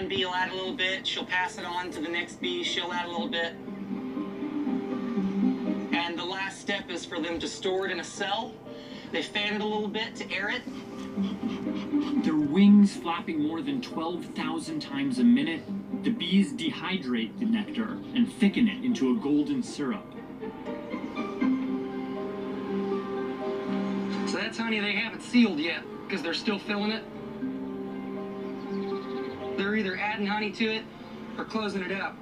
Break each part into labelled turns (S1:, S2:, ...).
S1: one bee will add a little bit, she'll pass it on to the next bee, she'll add a little bit. And the last step is for them to store it in a cell. They fan it a little bit to air it.
S2: Their wings flapping more than 12,000 times a minute, the bees dehydrate the nectar and thicken it into a golden syrup.
S1: So that's honey they haven't sealed yet, because they're still filling it. They're either adding honey to it or closing it up.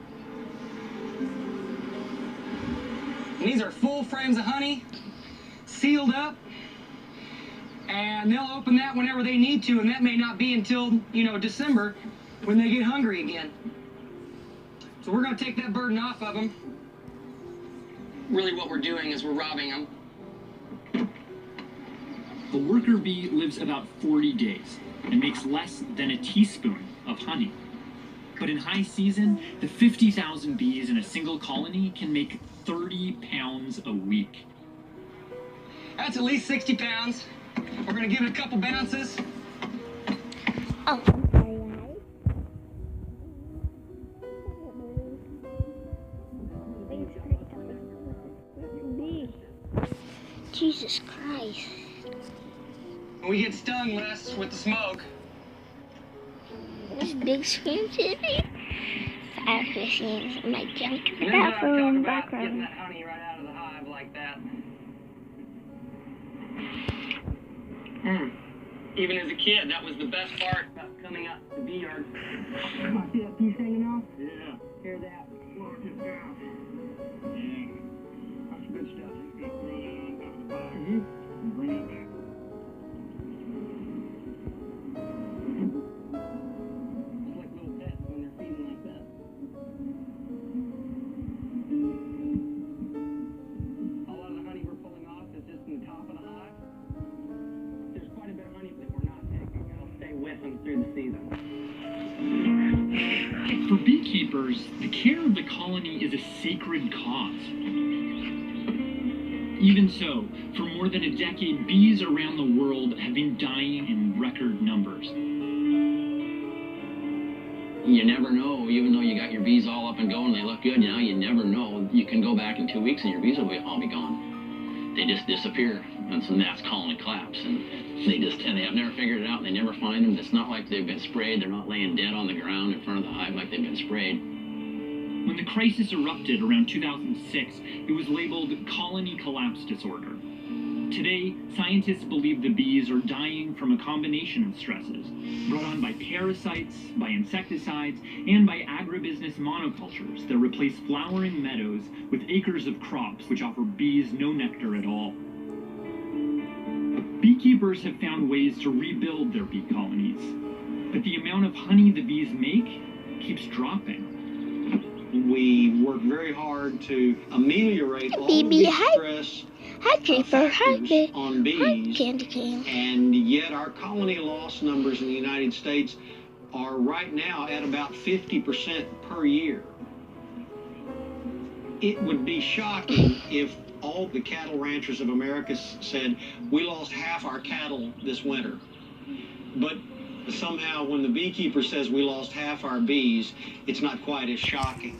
S1: And these are full frames of honey, sealed up, and they'll open that whenever they need to, and that may not be until, December when they get hungry again. So we're going to take that burden off of them. Really what we're doing is we're robbing them.
S2: A worker bee lives about 40 days and makes less than a teaspoon of honey. But in high season, the 50,000 bees in a single colony can make 30 pounds a week.
S1: That's at least 60 pounds. We're going to give it a couple bounces.
S3: Oh, I'm sorry, guys. Jesus Christ.
S1: We get stung less with the smoke.
S3: This big screen TV. Fire machines in my junk
S1: Here's what I'm talking
S3: bathroom
S1: about,
S3: background.
S1: getting that honey right out of the hive like that. Even as a kid, that was the best part about coming out to the bee yard. See that piece hanging off?
S2: Yeah.
S1: Hear that?
S2: Look at that. Yeah. That's good stuff. You can throw that on top of the box and bring it back.
S1: Just like little pets when they're feeding like that. A lot of the honey we're pulling off is just in the top of the hive. There's quite a bit of honey that we're not taking. It'll stay with them through the season.
S2: For beekeepers, the care of the colony is a sacred cause. Even so, for more than a decade, bees around the world have been dying in record numbers.
S4: You never know, even though you got your bees all up and going, they look good, you never know. You can go back in 2 weeks and your bees will all be gone. They just disappear. And so that's colony collapse. And they have never figured it out, and they never find them. It's not like they've been sprayed. They're not laying dead on the ground in front of the hive like they've been sprayed.
S2: When the crisis erupted around 2006, it was labeled colony collapse disorder. Today, scientists believe the bees are dying from a combination of stresses brought on by parasites, by insecticides, and by agribusiness monocultures that replace flowering meadows with acres of crops which offer bees no nectar at all. Beekeepers have found ways to rebuild their bee colonies, but the amount of honey the bees make keeps dropping.
S5: We work very hard to ameliorate all
S3: Baby,
S5: the
S3: hi.
S5: stress
S3: Hi, Creeper. Hi,
S5: factors on
S3: Hi,
S5: bees,
S3: Candy Cane.
S5: and yet our colony loss numbers in the United States are right now at about 50% per year. It would be shocking if all the cattle ranchers of America said, we lost half our cattle this winter. But somehow when the beekeeper says we lost half our bees, it's not quite as shocking.